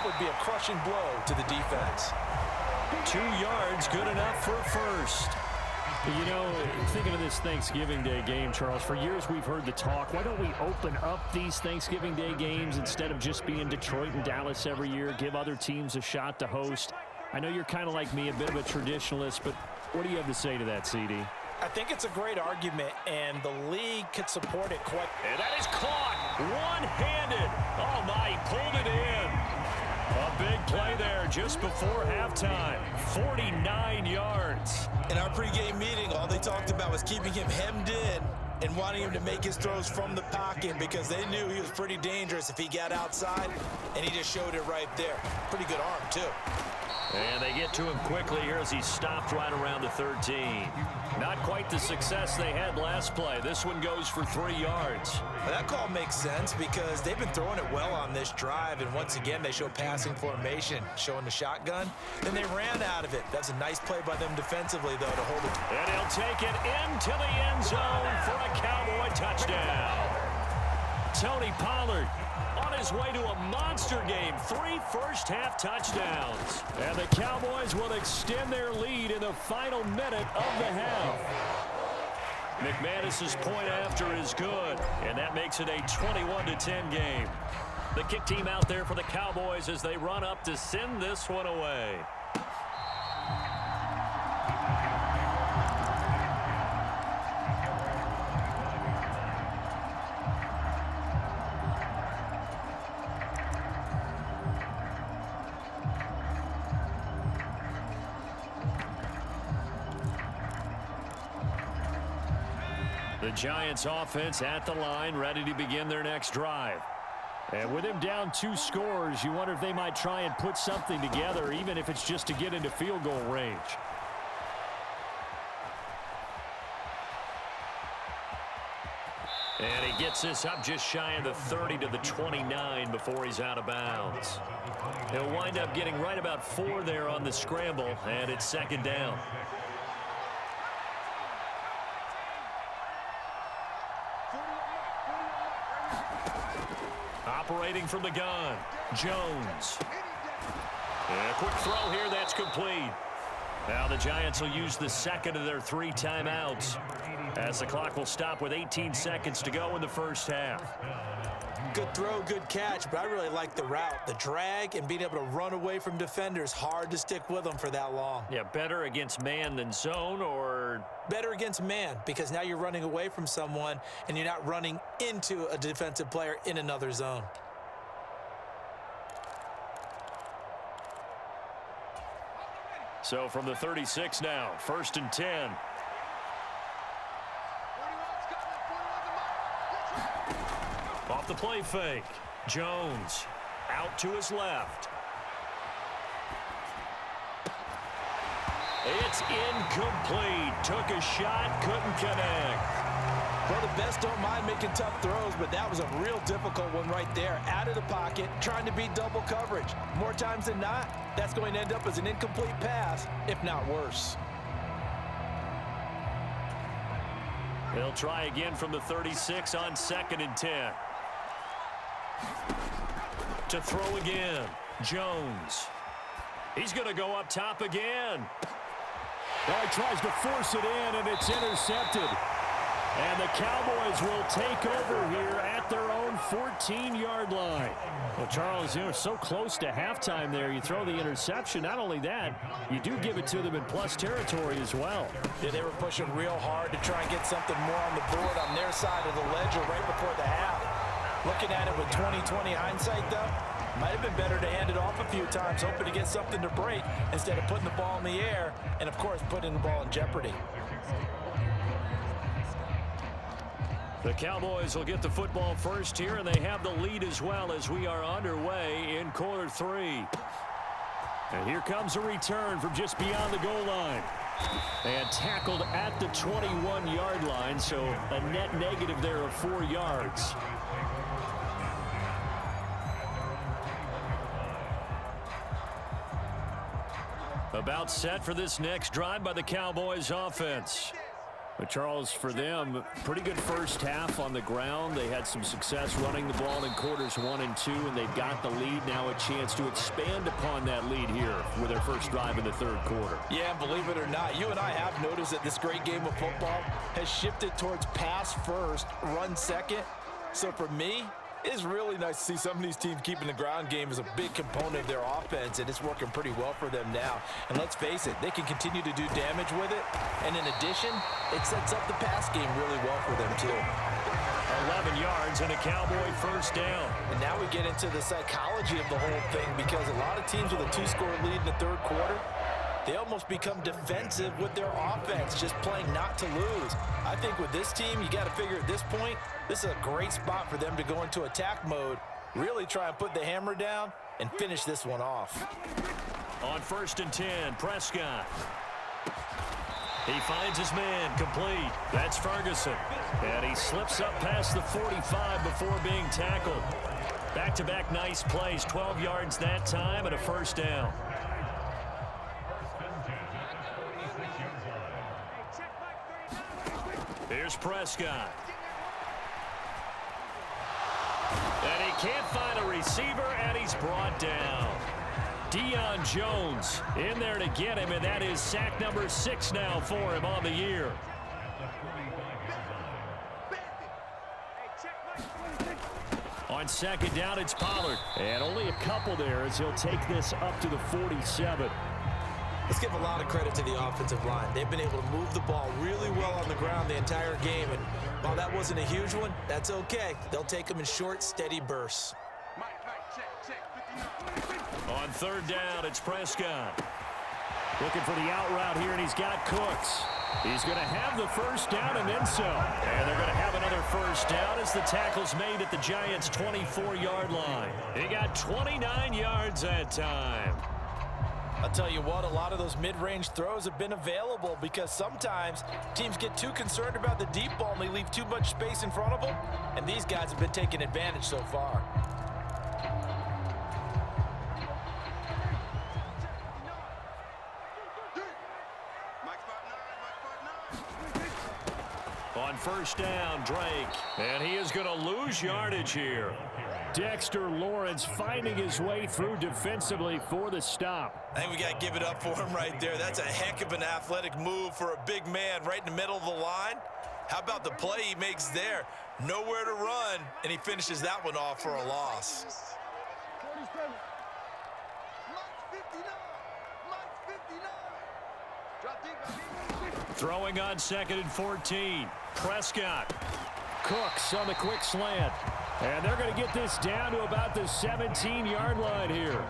that would be a crushing blow to the defense. 2 yards, good enough for a first. You know, thinking of this Thanksgiving Day game, Charles, for years we've heard the talk, why don't we open up these Thanksgiving Day games instead of just being Detroit and Dallas every year, give other teams a shot to host? I know you're kind of like me, a bit of a traditionalist, but what do you have to say to that, CD? I think it's a great argument, and the league could support it quite. And that is caught one-handed. Oh, my, he pulled it in. A big play there just before halftime. 49 yards. In our pregame meeting, all they talked about was keeping him hemmed in and wanting him to make his throws from the pocket because they knew he was pretty dangerous if he got outside, and he just showed it right there. Pretty good arm, too. And they get to him quickly here as he stopped right around the 13. Not quite the success they had last play. This one goes for 3 yards. Well, that call makes sense because they've been throwing it well on this drive, and once again they show passing formation, showing the shotgun. Then they ran out of it. That's a nice play by them defensively, though, to hold it. And he'll take it into the end zone for a Cowboy touchdown. Tony Pollard on his way to a monster game. 3 first-half touchdowns. And the Cowboys will extend their lead in the final minute of the half. McManus's point after is good, and that makes it a 21-10 game. The kick team out there for the Cowboys as they run up to send this one away. The Giants offense at the line, ready to begin their next drive. And with him down 2 scores, you wonder if they might try and put something together, even if it's just to get into field goal range. And he gets this up just shy of the 30 to the 29 before he's out of bounds. He'll wind up getting right about 4 there on the scramble, and it's second down. Operating from the gun, Jones. And a quick throw here, that's complete. Now the Giants will use the second of their 3 timeouts as the clock will stop with 18 seconds to go in the first half. Good throw, good catch, but I really like the route. The drag and being able to run away from defenders, hard to stick with them for that long. Yeah, better against man than zone, or? Better against man, because now you're running away from someone and you're not running into a defensive player in another zone. So from the 36 now, 1st and 10. Off the play fake, Jones out to his left. It's incomplete. Took a shot, couldn't connect. Well, the best don't mind making tough throws, but that was a real difficult one right there. Out of the pocket, trying to beat double coverage. More times than not, that's going to end up as an incomplete pass, if not worse. They'll try again from the 36 on 2nd and 10. To throw again, Jones. He's going to go up top again. Well, he tries to force it in, and it's intercepted. And the Cowboys will take over here at their own 14-yard line. Well, Charles, you know, so close to halftime there. You throw the interception. Not only that, you do give it to them in plus territory as well. Yeah, they were pushing real hard to try and get something more on the board on their side of the ledger right before the half. Looking at it with 20/20 hindsight, though, might have been better to hand it off a few times, hoping to get something to break instead of putting the ball in the air and, of course, putting the ball in jeopardy. The Cowboys will get the football first here, and they have the lead as well as we are underway in quarter 3. And here comes a return from just beyond the goal line. And tackled at the 21-yard line, so a net negative there of 4 yards. About set for this next drive by the Cowboys offense. But Charles, for them, pretty good first half on the ground. They had some success running the ball in quarters 1 and 2, and they've got the lead. Now a chance to expand upon that lead here with their first drive in the third quarter. Yeah, and believe it or not, you and I have noticed that this great game of football has shifted towards pass first, run second. So for me, it's really nice to see some of these teams keeping the ground game as a big component of their offense, and it's working pretty well for them now. And let's face it, they can continue to do damage with it. And in addition, it sets up the pass game really well for them too. 11 yards and a Cowboy first down. And now we get into the psychology of the whole thing, because a lot of teams with a 2-score lead in the third quarter, they almost become defensive with their offense, just playing not to lose. I think with this team, you got to figure at this point, this is a great spot for them to go into attack mode, really try and put the hammer down and finish this one off. On 1st and 10, Prescott. He finds his man complete. That's Ferguson. And he slips up past the 45 before being tackled. Back-to-back nice plays, 12 yards that time and a first down. Here's Prescott. And he can't find a receiver, and he's brought down. Deion Jones in there to get him, and that is sack number 6 now for him on the year. On 2nd down, it's Pollard. And only a couple there as he'll take this up to the 47. Let's give a lot of credit to the offensive line. They've been able to move the ball really well on the ground the entire game. And while that wasn't a huge one, that's okay. They'll take them in short, steady bursts. On 3rd down, it's Prescott. Looking for the out route here, and he's got Cooks. He's going to have the first down and then some. And they're going to have another first down as the tackle's made at the Giants' 24-yard line. He got 29 yards that time. I'll tell you what, a lot of those mid-range throws have been available, because sometimes teams get too concerned about the deep ball and they leave too much space in front of them, and these guys have been taking advantage so far. On 1st down, Drake. And he is going to lose yardage here. Dexter Lawrence finding his way through defensively for the stop. I think we got to give it up for him right there. That's a heck of an athletic move for a big man right in the middle of the line. How about the play he makes there? Nowhere to run, and he finishes that one off for a loss. Throwing on 2nd and 14. Prescott. Cooks on the quick slant. And they're going to get this down to about the 17-yard line here.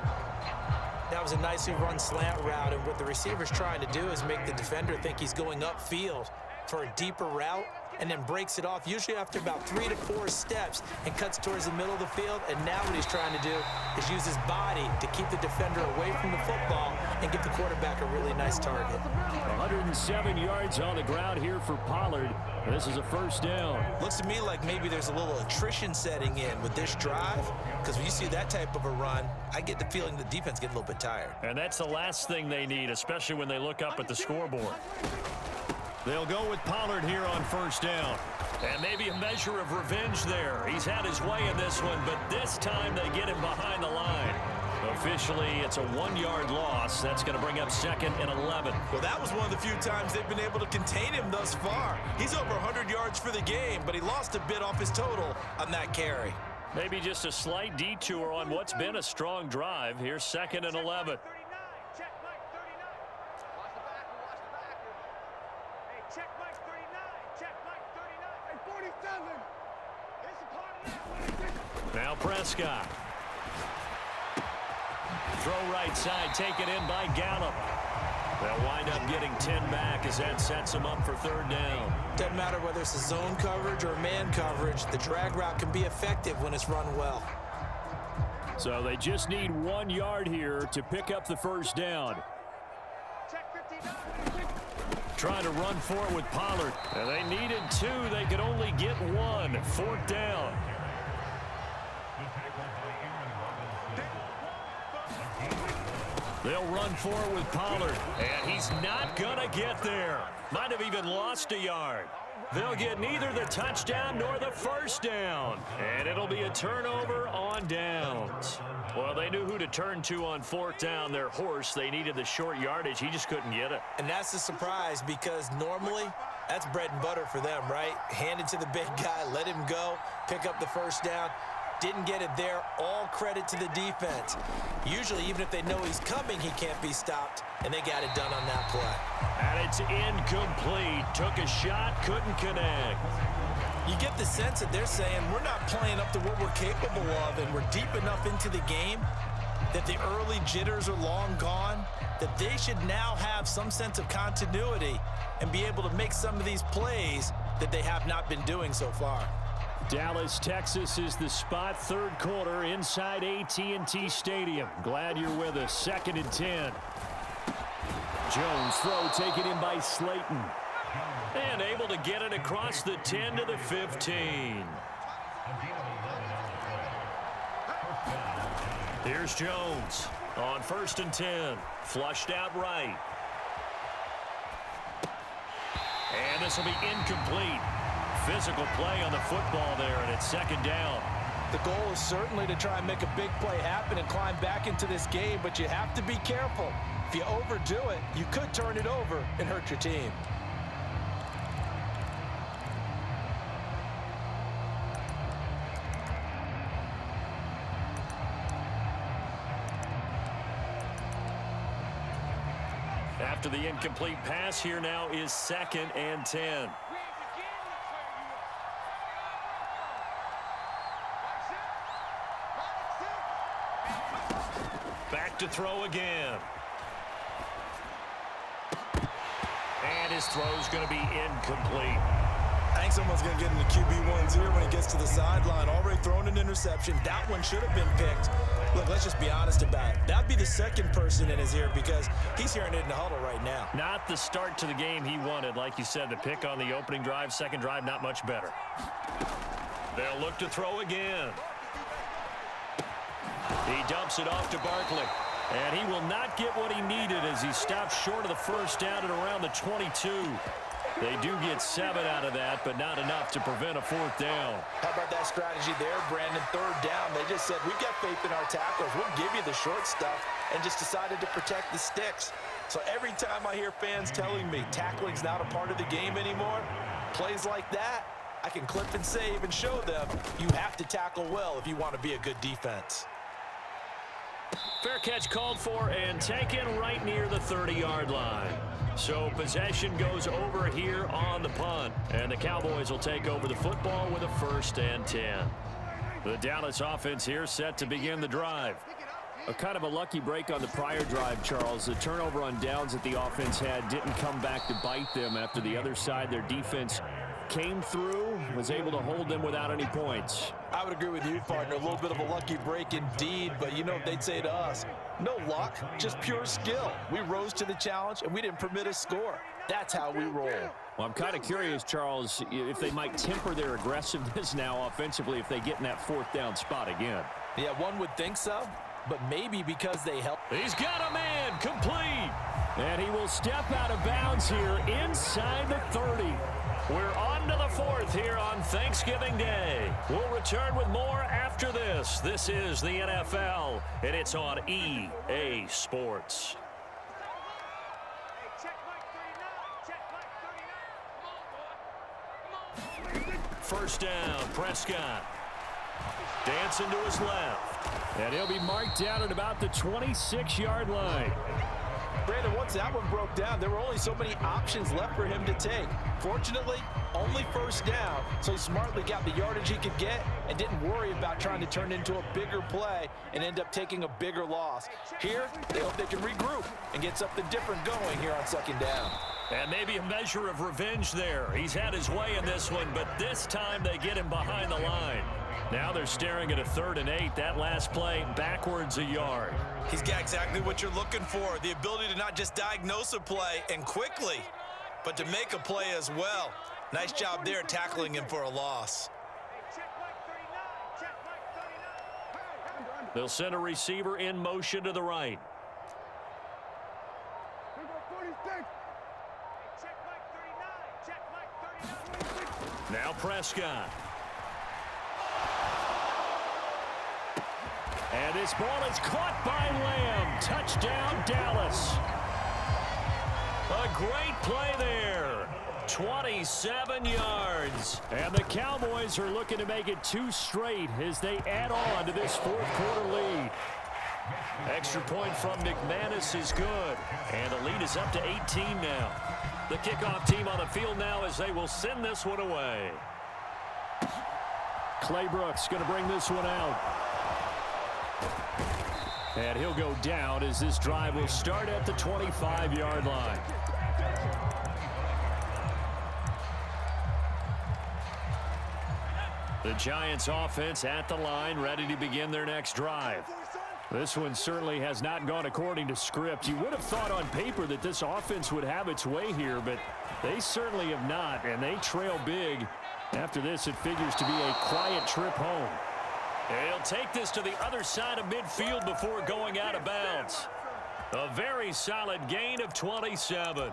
That was a nicely run slant route, and what the receiver's trying to do is make the defender think he's going upfield for a deeper route, and then breaks it off, usually after about 3 to 4 steps, and cuts towards the middle of the field. And now what he's trying to do is use his body to keep the defender away from the football and give the quarterback a really nice target. 107 yards on the ground here for Pollard. This is a first down. Looks to me like maybe there's a little attrition setting in with this drive, because when you see that type of a run, I get the feeling the defense gets a little bit tired. And that's the last thing they need, especially when they look up at the scoreboard. They'll go with Pollard here on 1st down. And maybe a measure of revenge there. He's had his way in this one, but this time they get him behind the line. Officially, it's a 1-yard loss. That's going to bring up 2nd and 11. Well, that was one of the few times they've been able to contain him thus far. He's over 100 yards for the game, but he lost a bit off his total on that carry. Maybe just a slight detour on what's been a strong drive. Here's 2nd and 11. Now Prescott. Throw right side, taken in by Gallup. They'll wind up getting 10 back as that sets them up for 3rd down. Doesn't matter whether it's a zone coverage or man coverage, the drag route can be effective when it's run well. So they just need 1 yard here to pick up the first down. Trying to run for it with Pollard. And they needed 2. They could only get 1. 4th down. They'll run forward with Pollard, and he's not going to get there. Might have even lost a yard. They'll get neither the touchdown nor the first down, and it'll be a turnover on downs. Well, they knew who to turn to on fourth down. Their horse, they needed the short yardage. He just couldn't get it. And that's a surprise because normally that's bread and butter for them, right? Hand it to the big guy, let him go, pick up the first down. Didn't get it there. All credit to the defense. Usually, even if they know he's coming, he can't be stopped, and they got it done on that play. And it's incomplete. Took a shot, couldn't connect. You get the sense that they're saying we're not playing up to what we're capable of, and we're deep enough into the game that the early jitters are long gone, that they should now have some sense of continuity and be able to make some of these plays that they have not been doing so far. Dallas, Texas is the spot. Third quarter inside AT&T Stadium. Glad you're with us. 2nd and 10. Jones throw taken in by Slayton. And able to get it across the 10 to the 15. Here's Jones on 1st and 10. Flushed out right. And this will be incomplete. Physical play on the football there, and it's 2nd down. The goal is certainly to try and make a big play happen and climb back into this game, but you have to be careful. If you overdo it, you could turn it over and hurt your team. After the incomplete pass, here now is 2nd and 10. Back to throw again. And his throw's going to be incomplete. I think someone's going to get in the QB1's ear when he gets to the sideline. Already thrown an interception. That one should have been picked. Look, let's just be honest about it. That'd be the second person in his ear because he's hearing it in the huddle right now. Not the start to the game he wanted. Like you said, the pick on the opening drive, second drive, not much better. They'll look to throw again. He dumps it off to Barkley. And he will not get what he needed as he stops short of the first down at around the 22. They do get 7 out of that, but not enough to prevent a fourth down. How about that strategy there, Brandon? Third down, they just said, we've got faith in our tackles. We'll give you the short stuff, and just decided to protect the sticks. So every time I hear fans telling me tackling's not a part of the game anymore, plays like that, I can clip and save and show them you have to tackle well if you want to be a good defense. Fair catch called for and taken right near the 30-yard line. So possession goes over here on the punt. And the Cowboys will take over the football with a 1st and 10. The Dallas offense here set to begin the drive. A kind of a lucky break on the prior drive, Charles. The turnover on downs that the offense had didn't come back to bite them after the other side. Their defense came through, was able to hold them without any points. I would agree with you, partner. A little bit of a lucky break indeed, but you know what they'd say to us? No luck, just pure skill. We rose to the challenge, and we didn't permit a score. That's how we roll. Well, I'm kind of curious, Charles, if they might temper their aggressiveness now offensively if they get in that fourth down spot again. Yeah, one would think so, but maybe because they help. He's got a man, complete. And he will step out of bounds here inside the 30. We're on to the 4th here on Thanksgiving Day. We'll return with more after this. This is the NFL, and it's on EA Sports. First down, Prescott. Dancing to his left. And he'll be marked down at about the 26-yard line. Brandon, once that one broke down, there were only so many options left for him to take. Fortunately, only first down, so he smartly got the yardage he could get and didn't worry about trying to turn into a bigger play and end up taking a bigger loss. Here, they hope they can regroup and get something different going here on 2nd down. And maybe a measure of revenge there. He's had his way in this one, but this time they get him behind the line. Now they're staring at a 3rd and 8. That last play backwards a yard. He's got exactly what you're looking for, the ability to not just diagnose a play and quickly, but to make a play as well. Nice job there tackling him for a loss. They'll send a receiver in motion to the right. Now Prescott. And this ball is caught by Lamb. Touchdown, Dallas. A great play there. 27 yards. And the Cowboys are looking to make it 2 straight as they add on to this fourth-quarter lead. Extra point from McManus is good. And the lead is up to 18 now. The kickoff team on the field now as they will send this one away. Claybrooks going to bring this one out. And he'll go down as this drive will start at the 25-yard line. The Giants offense at the line, ready to begin their next drive. This one certainly has not gone according to script. You would have thought on paper that this offense would have its way here, but they certainly have not, and they trail big. After this, it figures to be a quiet trip home. He'll take this to the other side of midfield before going out of bounds. A very solid gain of 27.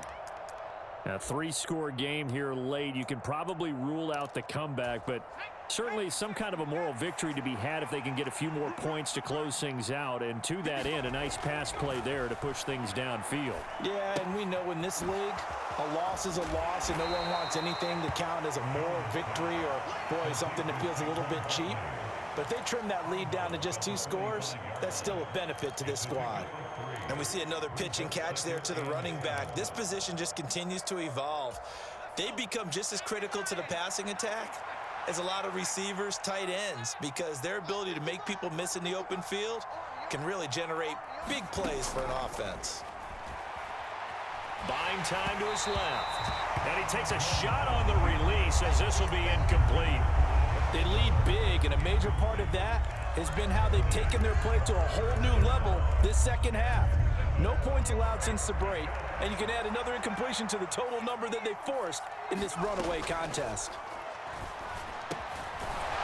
A 3-score game here late. You can probably rule out the comeback, but certainly some kind of a moral victory to be had if they can get a few more points to close things out. And to that end, a nice pass play there to push things downfield. Yeah, and we know in this league, a loss is a loss, and no one wants anything to count as a moral victory or, boy, something that feels a little bit cheap. But if they trim that lead down to just 2 scores, that's still a benefit to this squad. And we see another pitch and catch there to the running back. This position just continues to evolve. They become just as critical to the passing attack as a lot of receivers, tight ends, because their ability to make people miss in the open field can really generate big plays for an offense. Buying time to his left. And he takes a shot on the release as this will be incomplete. They lead big, and a major part of that has been how they've taken their play to a whole new level this second half. No points allowed since the break, and you can add another incompletion to the total number that they forced in this runaway contest.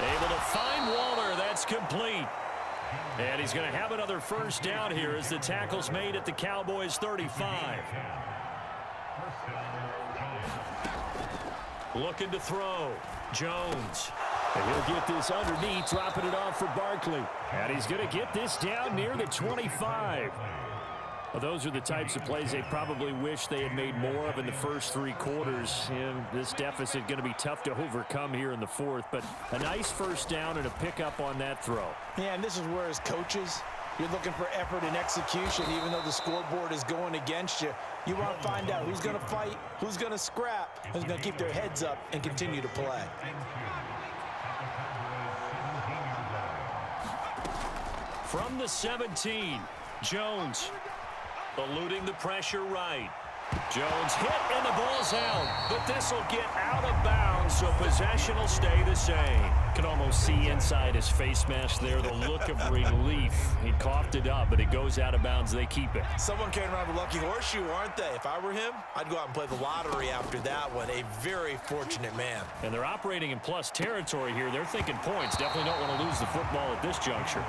Able to find Waller. That's complete. And he's going to have another first down here as the tackle's made at the Cowboys' 35. Looking to throw. Jones. And he'll get this underneath, dropping it off for Barkley. And he's going to get this down near the 25. Well, those are the types of plays they probably wish they had made more of in the first 3 quarters. And this deficit going to be tough to overcome here in the fourth. But a nice first down and a pickup on that throw. Yeah, and this is where as coaches, you're looking for effort and execution. Even though the scoreboard is going against you, you want to find out who's going to fight, who's going to scrap, who's going to keep their heads up and continue to play. From the 17, Jones eluding the pressure right. Jones hit and the ball's out, but this will get out of bounds, so possession will stay the same. Can almost see inside his face mask there the look of relief. He coughed it up, but it goes out of bounds. They keep it. Someone carrying around a lucky horseshoe, aren't they? If I were him, I'd go out and play the lottery after that one. A very fortunate man. And they're operating in plus territory here. They're thinking points. Definitely don't want to lose the football at this juncture.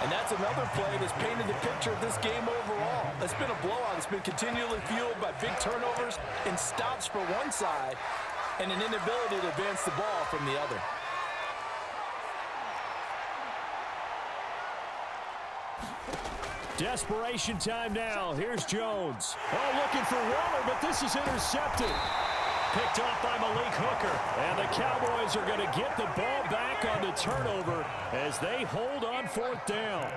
And that's another play that's painted the picture of this game overall. It's been a blowout. It's been continually fueled by big turnovers and stops for one side and an inability to advance the ball from the other. Desperation time now. Here's Jones. Oh, looking for Waller, but this is intercepted. Picked off by Malik Hooker. And the Cowboys are going to get the ball back on the turnover as they hold on 4th down.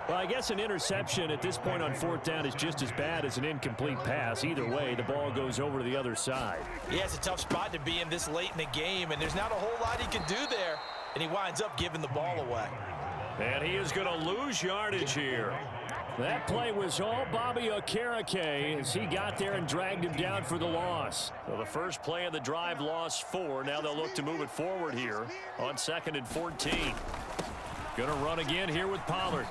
Well, I guess an interception at this point on 4th down is just as bad as an incomplete pass. Either way, the ball goes over to the other side. Yeah, it's a tough spot to be in this late in the game, and there's not a whole lot he can do there, and he winds up giving the ball away. And he is going to lose yardage here. That play was all Bobby Okereke as he got there and dragged him down for the loss. So the first play of the drive lost 4. Now they'll look to move it forward here on 2nd and 14. Going to run again here with Pollard.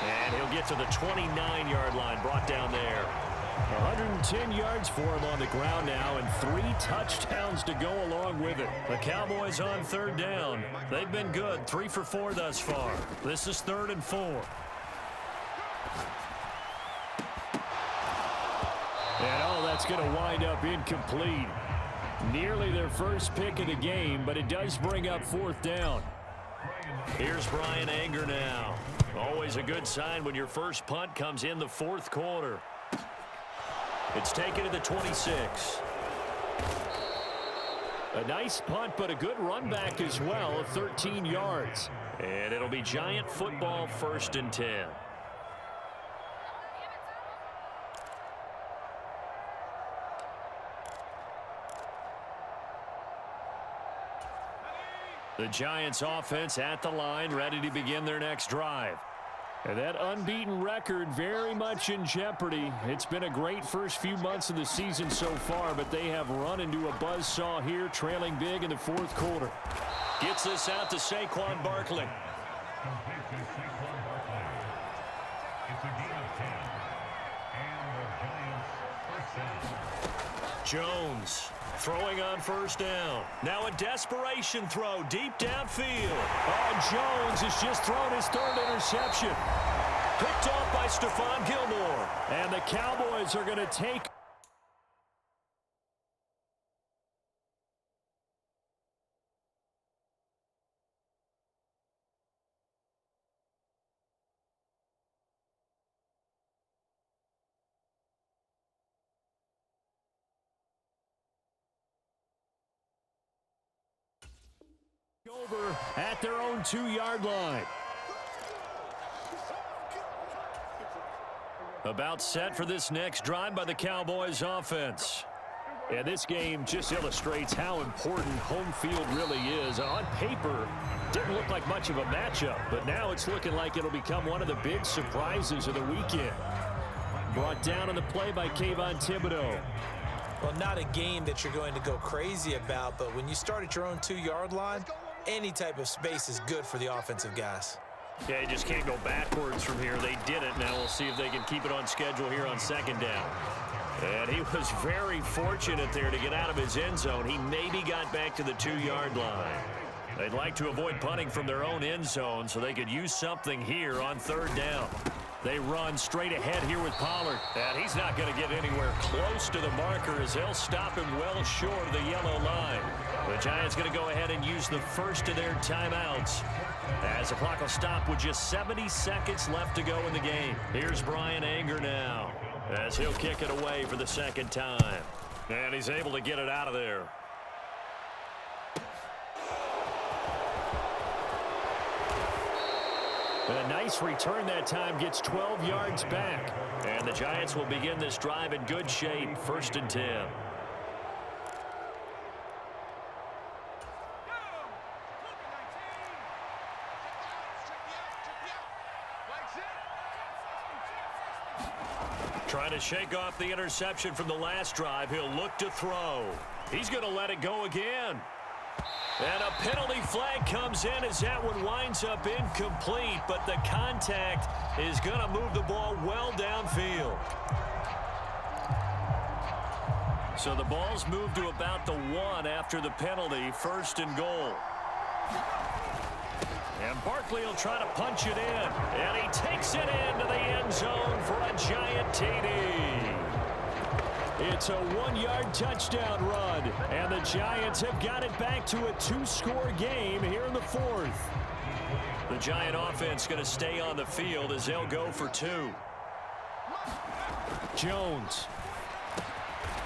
And he'll get to the 29-yard line, brought down there. 110 yards for him on the ground now and 3 touchdowns to go along with it. The Cowboys on 3rd down. They've been good, 3 for 4 thus far. This is 3rd and 4. And oh, that's going to wind up incomplete. Nearly their first pick of the game, but it does bring up fourth down. Here's Brian Anger now. Always a good sign when your first punt comes in the fourth quarter. It's taken to the 26. A nice punt, but a good run back as well of 13 yards. And it'll be Giant football, 1st and 10. The Giants offense at the line, ready to begin their next drive. And that unbeaten record very much in jeopardy. It's been a great first few months of the season so far, but they have run into a buzzsaw here, trailing big in the fourth quarter. Gets this out to Saquon Barkley. Jones throwing on 1st down. Now a desperation throw deep downfield. Oh, Jones has just thrown his 3rd interception. Picked off by Stephon Gilmore. And the Cowboys are going to take over at their own 2-yard line. About set for this next drive by the Cowboys offense. And this game just illustrates how important home field really is. On paper, didn't look like much of a matchup, but now it's looking like it'll become one of the big surprises of the weekend. Brought down on the play by Kayvon Thibodeau. Well, not a game that you're going to go crazy about, but when you start at your own 2-yard line, any type of space is good for the offensive guys. Yeah, you just can't go backwards from here. They did it. Now we'll see if they can keep it on schedule here on 2nd down. And he was very fortunate there to get out of his end zone. He maybe got back to the 2-yard line. They'd like to avoid punting from their own end zone so they could use something here on 3rd down. They run straight ahead here with Pollard. And he's not going to get anywhere close to the marker as they'll stop him well short of the yellow line. The Giants going to go ahead and use the first of their timeouts as the clock will stop with just 70 seconds left to go in the game. Here's Brian Anger now as he'll kick it away for the 2nd time. And he's able to get it out of there. A nice return that time, gets 12 yards back. And the Giants will begin this drive in good shape, 1st and 10. Trying to shake off the interception from the last drive. He'll look to throw. He's going to let it go again. And a penalty flag comes in as that one winds up incomplete, but the contact is going to move the ball well downfield. So the ball's moved to about the 1 after the penalty, 1st and goal. And Barkley will try to punch it in, and he takes it into the end zone for a Giant TD. It's a 1-yard touchdown run, and the Giants have got it back to a 2-score game here in the 4th. The Giant offense going to stay on the field as they'll go for 2. Jones.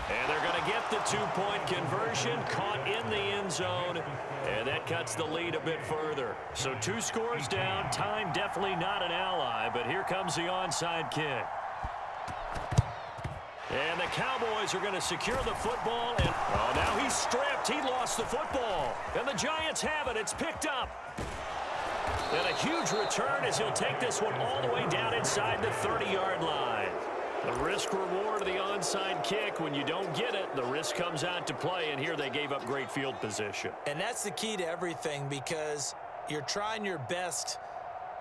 And they're going to get the 2-point conversion, caught in the end zone, and that cuts the lead a bit further. So 2 scores down, time definitely not an ally, but here comes the onside kick. And the Cowboys are going to secure the football. And oh, now he's stripped. He lost the football. And the Giants have it. It's picked up. And a huge return as he'll take this one all the way down inside the 30-yard line. The risk-reward of the onside kick. When you don't get it, the risk comes out to play. And here they gave up great field position. And that's the key to everything, because you're trying your best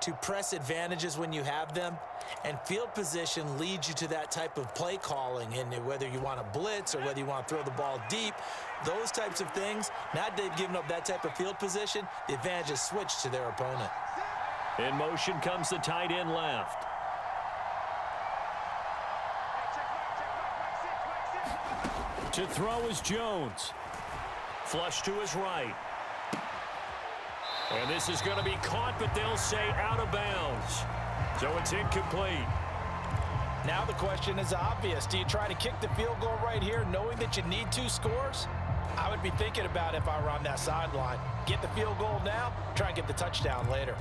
to press advantages when you have them, and field position leads you to that type of play calling. And whether you want to blitz or whether you want to throw the ball deep, those types of things, now they've given up that type of field position, the advantage is switched to their opponent. In motion comes the tight end left. To throw is Jones. Flush to his right. And this is going to be caught, but they'll say out of bounds. So it's incomplete. Now the question is obvious. Do you try to kick the field goal right here knowing that you need 2 scores? I would be thinking about it if I were on that sideline. Get the field goal now, try and get the touchdown later.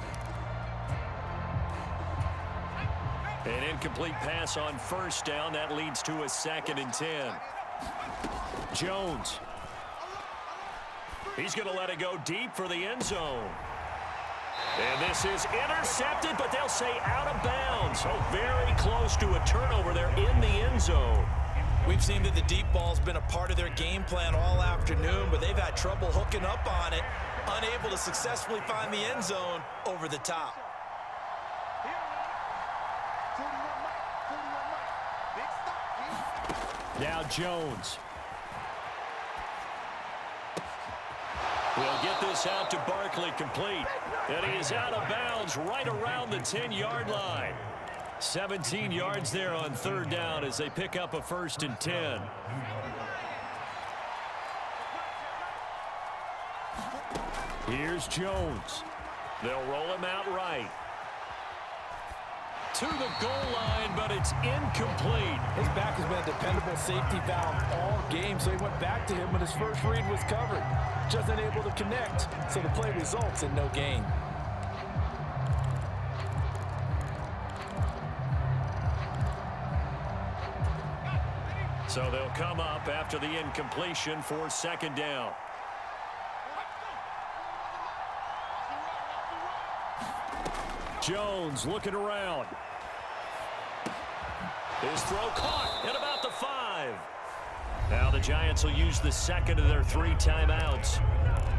An incomplete pass on first down. That leads to a 2nd and 10. Jones. He's going to let it go deep for the end zone. And this is intercepted, but they'll say out of bounds. Oh, very close to a turnover there in the end zone. We've seen that the deep ball's been a part of their game plan all afternoon, but they've had trouble hooking up on it, unable to successfully find the end zone over the top. Now Jones. We'll get this out to Barkley, complete. And he is out of bounds right around the 10-yard line. 17 yards there on 3rd down as they pick up a 1st and 10. Here's Jones. They'll roll him out right. To the goal line, but it's incomplete. His back has been a dependable safety valve all game, so he went back to him when his first read was covered. Just unable to connect, so the play results in no gain. So they'll come up after the incompletion for 2nd down. Jones looking around. His throw caught at about the 5. Now the Giants will use the 2nd of their 3 timeouts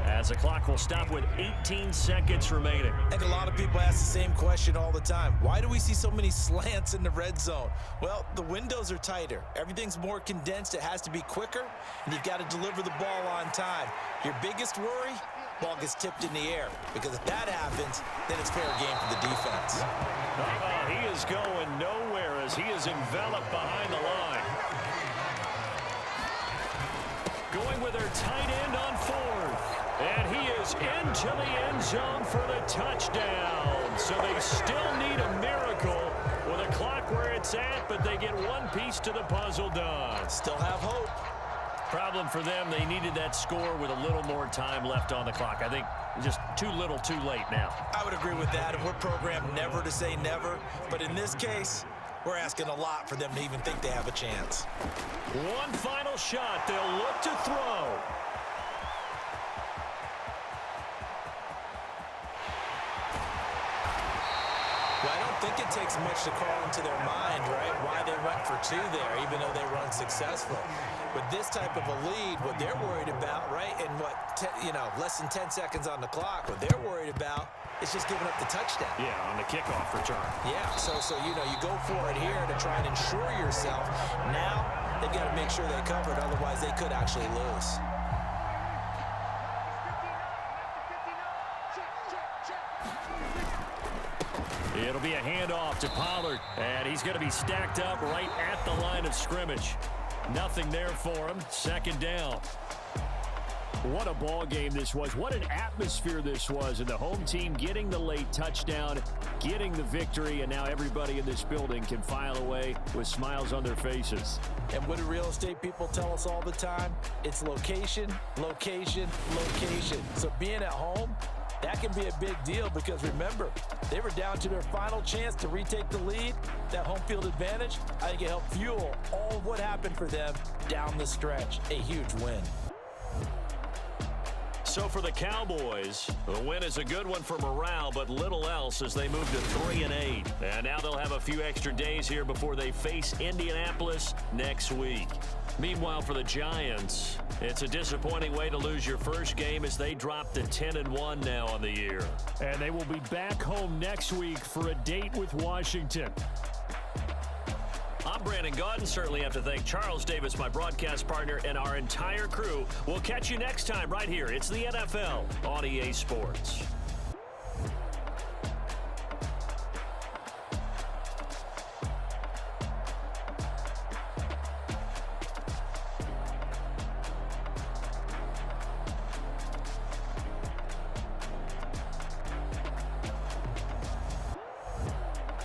as the clock will stop with 18 seconds remaining. I think a lot of people ask the same question all the time. Why do we see so many slants in the red zone? Well, the windows are tighter. Everything's more condensed. It has to be quicker, and you've got to deliver the ball on time. Your biggest worry? Ball gets tipped in the air, because if that happens, then it's fair game for the defense. He is going nowhere as he is enveloped behind the line. Going with their tight end on 4th. And he is into the end zone for the touchdown. So they still need a miracle with a clock where it's at, but they get one piece to the puzzle done. Still have hope. Problem for them, they needed that score with a little more time left on the clock. I think just too little too late now. I would agree with that, and we're programmed never to say never. But in this case, we're asking a lot for them to even think they have a chance. One final shot. They'll look to throw. Well, I don't think it takes much to call into their mind, right, why they went for 2 there, even though they were unsuccessful. With this type of a lead, what they're worried about, right, and less than 10 seconds on the clock, what they're worried about is just giving up the touchdown. Yeah, on the kickoff return. Yeah, so you go for it here to try and ensure yourself. Now they've got to make sure they cover it, otherwise they could actually lose. It'll be a handoff to Pollard, and he's going to be stacked up right at the line of scrimmage. Nothing there for him. 2nd down. What a ball game this was. What an atmosphere this was. And the home team getting the late touchdown, getting the victory, and now everybody in this building can file away with smiles on their faces. And what do real estate people tell us all the time? It's location, location, location. So being at home, that can be a big deal because, remember, they were down to their final chance to retake the lead. That home field advantage, I think it helped fuel all of what happened for them down the stretch. A huge win. So for the Cowboys, the win is a good one for morale, but little else as they move to 3-8. And now they'll have a few extra days here before they face Indianapolis next week. Meanwhile, for the Giants, it's a disappointing way to lose your first game as they drop to 10-1 now on the year. And they will be back home next week for a date with Washington. I'm Brandon Gaudin. Certainly have to thank Charles Davis, my broadcast partner, and our entire crew. We'll catch you next time right here. It's the NFL on EA Sports.